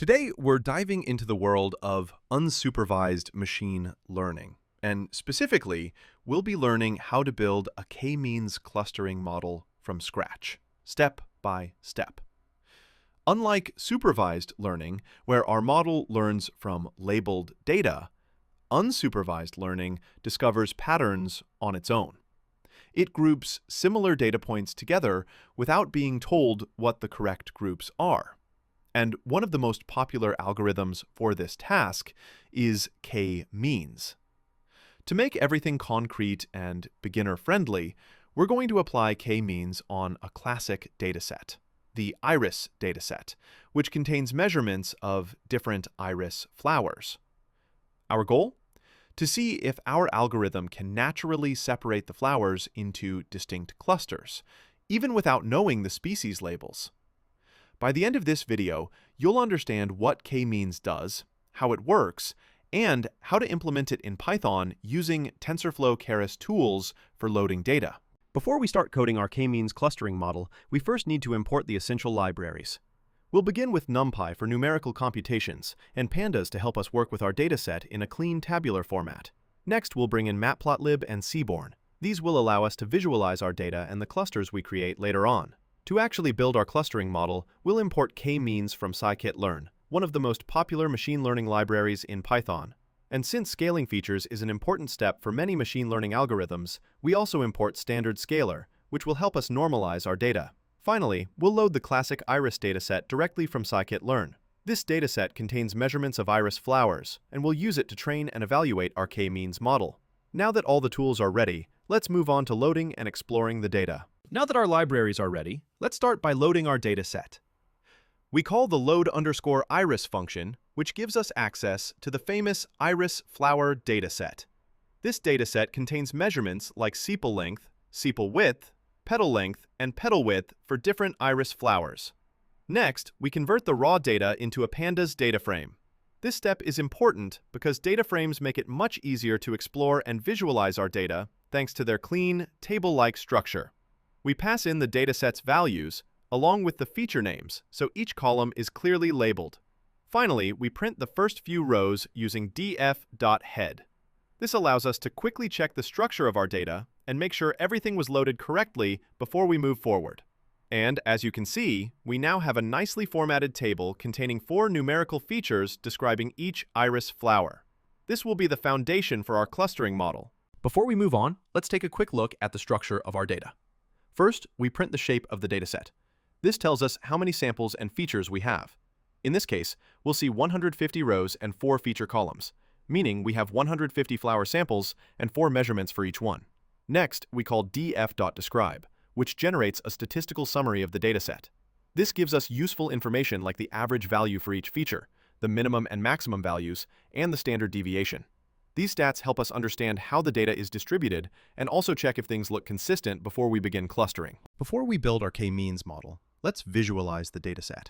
Today, we're diving into the world of unsupervised machine learning. And specifically, we'll be learning how to build a k-means clustering model from scratch, step by step. Unlike supervised learning, where our model learns from labeled data, unsupervised learning discovers patterns on its own. It groups similar data points together without being told what the correct groups are. And one of the most popular algorithms for this task is k-means. To make everything concrete and beginner-friendly, we're going to apply k-means on a classic dataset, the iris dataset, which contains measurements of different iris flowers. Our goal? To see if our algorithm can naturally separate the flowers into distinct clusters, even without knowing the species labels. By the end of this video, you'll understand what k-means does, how it works, and how to implement it in Python using TensorFlow Keras tools for loading data. Before we start coding our k-means clustering model, we first need to import the essential libraries. We'll begin with NumPy for numerical computations and Pandas to help us work with our dataset in a clean tabular format. Next, we'll bring in Matplotlib and Seaborn. These will allow us to visualize our data and the clusters we create later on. To actually build our clustering model, we'll import k-means from scikit-learn, one of the most popular machine learning libraries in Python. And since scaling features is an important step for many machine learning algorithms, we also import standard scalar, which will help us normalize our data. Finally, we'll load the classic iris dataset directly from scikit-learn. This dataset contains measurements of iris flowers, and we'll use it to train and evaluate our k-means model. Now that all the tools are ready, let's move on to loading and exploring the data. Now that our libraries are ready, let's start by loading our dataset. We call the load_iris function, which gives us access to the famous iris flower dataset. This dataset contains measurements like sepal length, sepal width, petal length, and petal width for different iris flowers. Next, we convert the raw data into a Pandas data frame. This step is important because data frames make it much easier to explore and visualize our data thanks to their clean, table-like structure. We pass in the dataset's values along with the feature names, so each column is clearly labeled. Finally, we print the first few rows using df.head. This allows us to quickly check the structure of our data and make sure everything was loaded correctly before we move forward. And as you can see, we now have a nicely formatted table containing 4 numerical features describing each iris flower. This will be the foundation for our clustering model. Before we move on, let's take a quick look at the structure of our data. First, we print the shape of the dataset. This tells us how many samples and features we have. In this case, we'll see 150 rows and 4 feature columns, meaning we have 150 flower samples and 4 measurements for each one. Next, we call df.describe, which generates a statistical summary of the dataset. This gives us useful information like the average value for each feature, the minimum and maximum values, and the standard deviation. These stats help us understand how the data is distributed and also check if things look consistent before we begin clustering. Before we build our k-means model, let's visualize the dataset.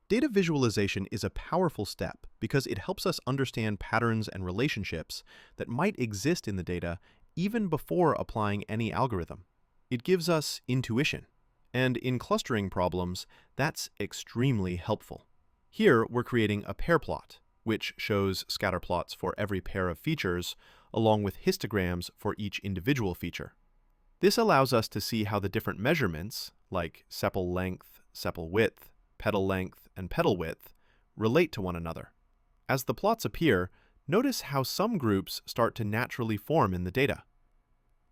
Data visualization is a powerful step because it helps us understand patterns and relationships that might exist in the data even before applying any algorithm. It gives us intuition, and in clustering problems, that's extremely helpful. Here, we're creating a pair plot, which shows scatter plots for every pair of features, along with histograms for each individual feature. This allows us to see how the different measurements, like sepal length, sepal width, petal length, and petal width, relate to one another. As the plots appear, notice how some groups start to naturally form in the data.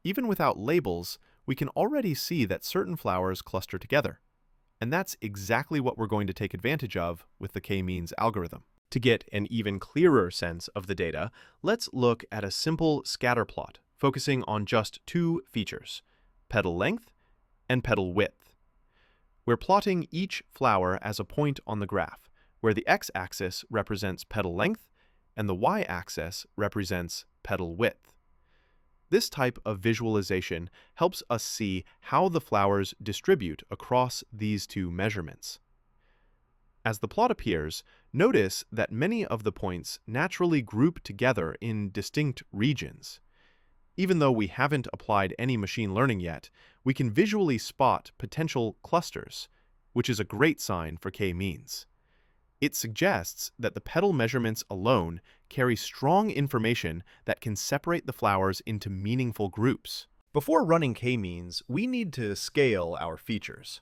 Even without labels, we can already see that certain flowers cluster together. And that's exactly what we're going to take advantage of with the k-means algorithm. To get an even clearer sense of the data, let's look at a simple scatter plot focusing on just 2 features, petal length and petal width. We're plotting each flower as a point on the graph, where the x-axis represents petal length and the y-axis represents petal width. This type of visualization helps us see how the flowers distribute across these 2 measurements. As the plot appears, notice that many of the points naturally group together in distinct regions. Even though we haven't applied any machine learning yet, we can visually spot potential clusters, which is a great sign for k-means. It suggests that the petal measurements alone carry strong information that can separate the flowers into meaningful groups. Before running k-means, we need to scale our features.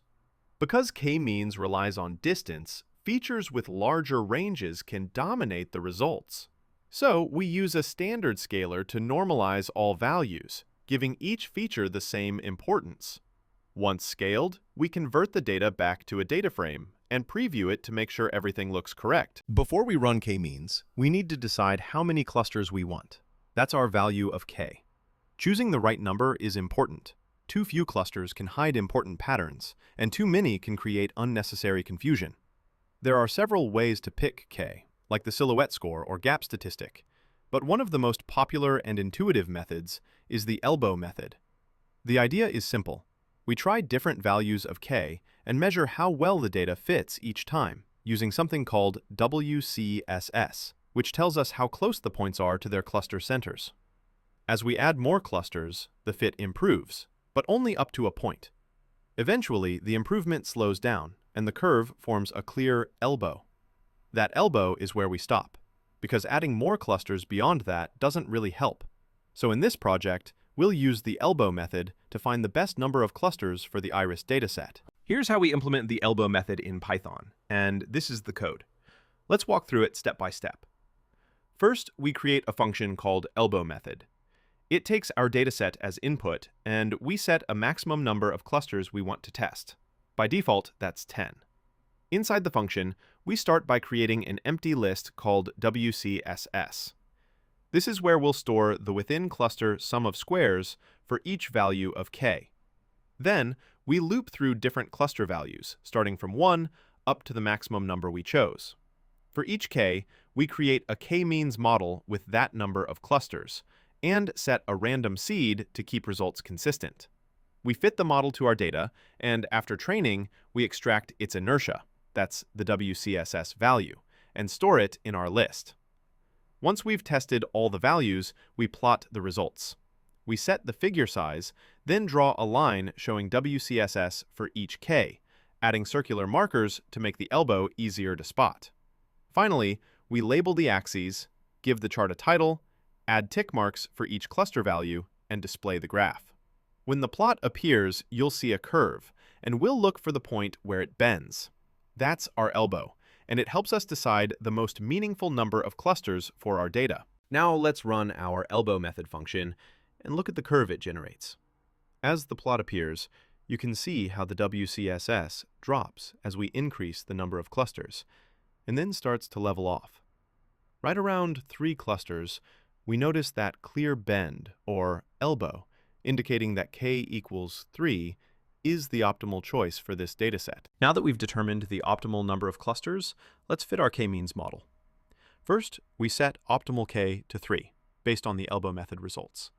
Because k-means relies on distance, features with larger ranges can dominate the results. So we use a standard scaler to normalize all values, giving each feature the same importance. Once scaled, we convert the data back to a data frame and preview it to make sure everything looks correct. Before we run k-means, we need to decide how many clusters we want. That's our value of k. Choosing the right number is important. Too few clusters can hide important patterns, and too many can create unnecessary confusion. There are several ways to pick k, like the silhouette score or gap statistic, but one of the most popular and intuitive methods is the elbow method. The idea is simple. We try different values of k and measure how well the data fits each time, using something called WCSS, which tells us how close the points are to their cluster centers. As we add more clusters, the fit improves, but only up to a point. Eventually, the improvement slows down, and the curve forms a clear elbow. That elbow is where we stop, because adding more clusters beyond that doesn't really help. So in this project, we'll use the elbow method to find the best number of clusters for the iris dataset. Here's how we implement the elbow method in Python, and this is the code. Let's walk through it step by step. First, we create a function called elbow method. It takes our dataset as input, and we set a maximum number of clusters we want to test. By default, that's 10. Inside the function, we start by creating an empty list called WCSS. This is where we'll store the within cluster sum of squares for each value of k. Then, we loop through different cluster values, starting from 1 up to the maximum number we chose. For each k, we create a k-means model with that number of clusters, and set a random seed to keep results consistent. We fit the model to our data, and after training, we extract its inertia, that's the WCSS value, and store it in our list. Once we've tested all the values, we plot the results. We set the figure size, then draw a line showing WCSS for each k, adding circular markers to make the elbow easier to spot. Finally, we label the axes, give the chart a title, add tick marks for each cluster value, and display the graph. When the plot appears, you'll see a curve, and we'll look for the point where it bends. That's our elbow, and it helps us decide the most meaningful number of clusters for our data. Now let's run our elbow method function and look at the curve it generates. As the plot appears, you can see how the WCSS drops as we increase the number of clusters, and then starts to level off. Right around 3 clusters, we notice that clear bend, or elbow, indicating that k equals 3 is the optimal choice for this dataset. Now that we've determined the optimal number of clusters, let's fit our k-means model. First, we set optimal k to 3, based on the elbow method results.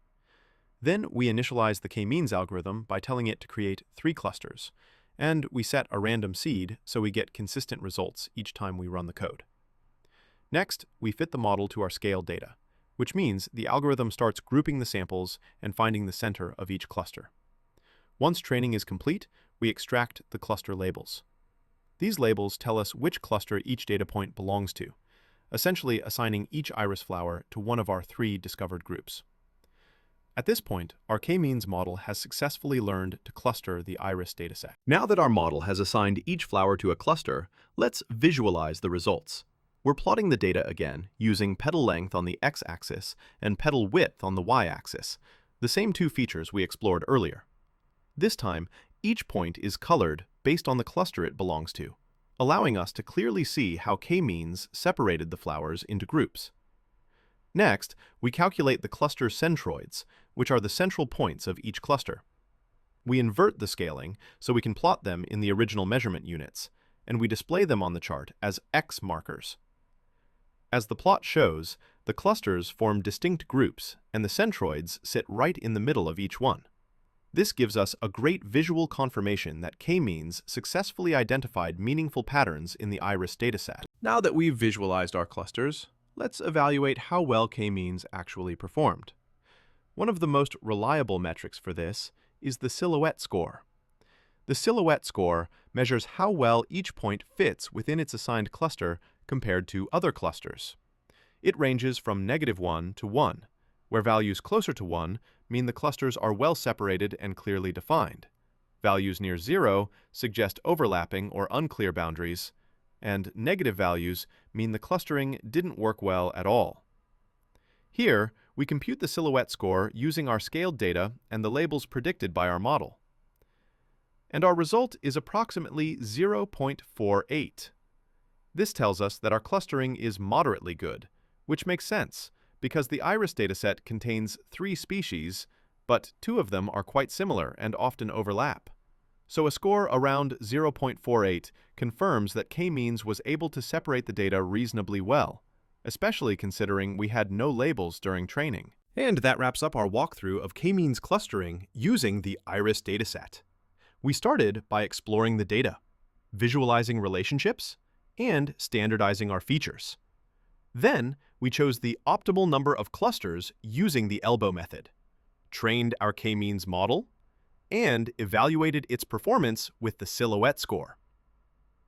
Then we initialize the k-means algorithm by telling it to create 3 clusters, and we set a random seed so we get consistent results each time we run the code. Next, we fit the model to our scaled data, which means the algorithm starts grouping the samples and finding the center of each cluster. Once training is complete, we extract the cluster labels. These labels tell us which cluster each data point belongs to, essentially assigning each iris flower to one of our 3 discovered groups. At this point, our k-means model has successfully learned to cluster the iris dataset. Now that our model has assigned each flower to a cluster, let's visualize the results. We're plotting the data again, using petal length on the x-axis and petal width on the y-axis, the same 2 features we explored earlier. This time, each point is colored based on the cluster it belongs to, allowing us to clearly see how k-means separated the flowers into groups. Next, we calculate the cluster centroids, which are the central points of each cluster. We invert the scaling so we can plot them in the original measurement units, and we display them on the chart as X markers. As the plot shows, the clusters form distinct groups, and the centroids sit right in the middle of each one. This gives us a great visual confirmation that k-means successfully identified meaningful patterns in the iris dataset. Now that we've visualized our clusters, let's evaluate how well k-means actually performed. One of the most reliable metrics for this is the silhouette score. The The silhouette score measures how well each point fits within its assigned cluster compared to other clusters. It ranges from -1 to 1, where values closer to 1 mean the clusters are well separated and clearly defined. Values near 0 suggest overlapping or unclear boundaries, and negative values mean the clustering didn't work well at all. Here, we compute the silhouette score using our scaled data and the labels predicted by our model. And our result is approximately 0.48. This tells us that our clustering is moderately good, which makes sense because the iris dataset contains 3 species, but 2 of them are quite similar and often overlap. So a score around 0.48 confirms that k-means was able to separate the data reasonably well, especially considering we had no labels during training. And that wraps up our walkthrough of k-means clustering using the iris dataset. We started by exploring the data, visualizing relationships, and standardizing our features. Then, we chose the optimal number of clusters using the elbow method, trained our k-means model, and evaluated its performance with the silhouette score.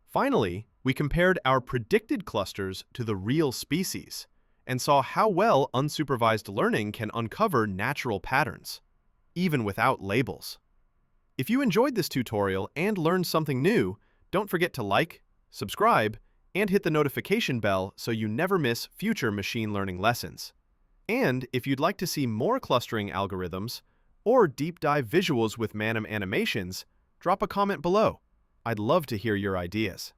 Finally, we compared our predicted clusters to the real species and saw how well unsupervised learning can uncover natural patterns, even without labels. If you enjoyed this tutorial and learned something new, don't forget to like, subscribe, and hit the notification bell so you never miss future machine learning lessons. And if you'd like to see more clustering algorithms or deep dive visuals with Manim animations, drop a comment below. I'd love to hear your ideas.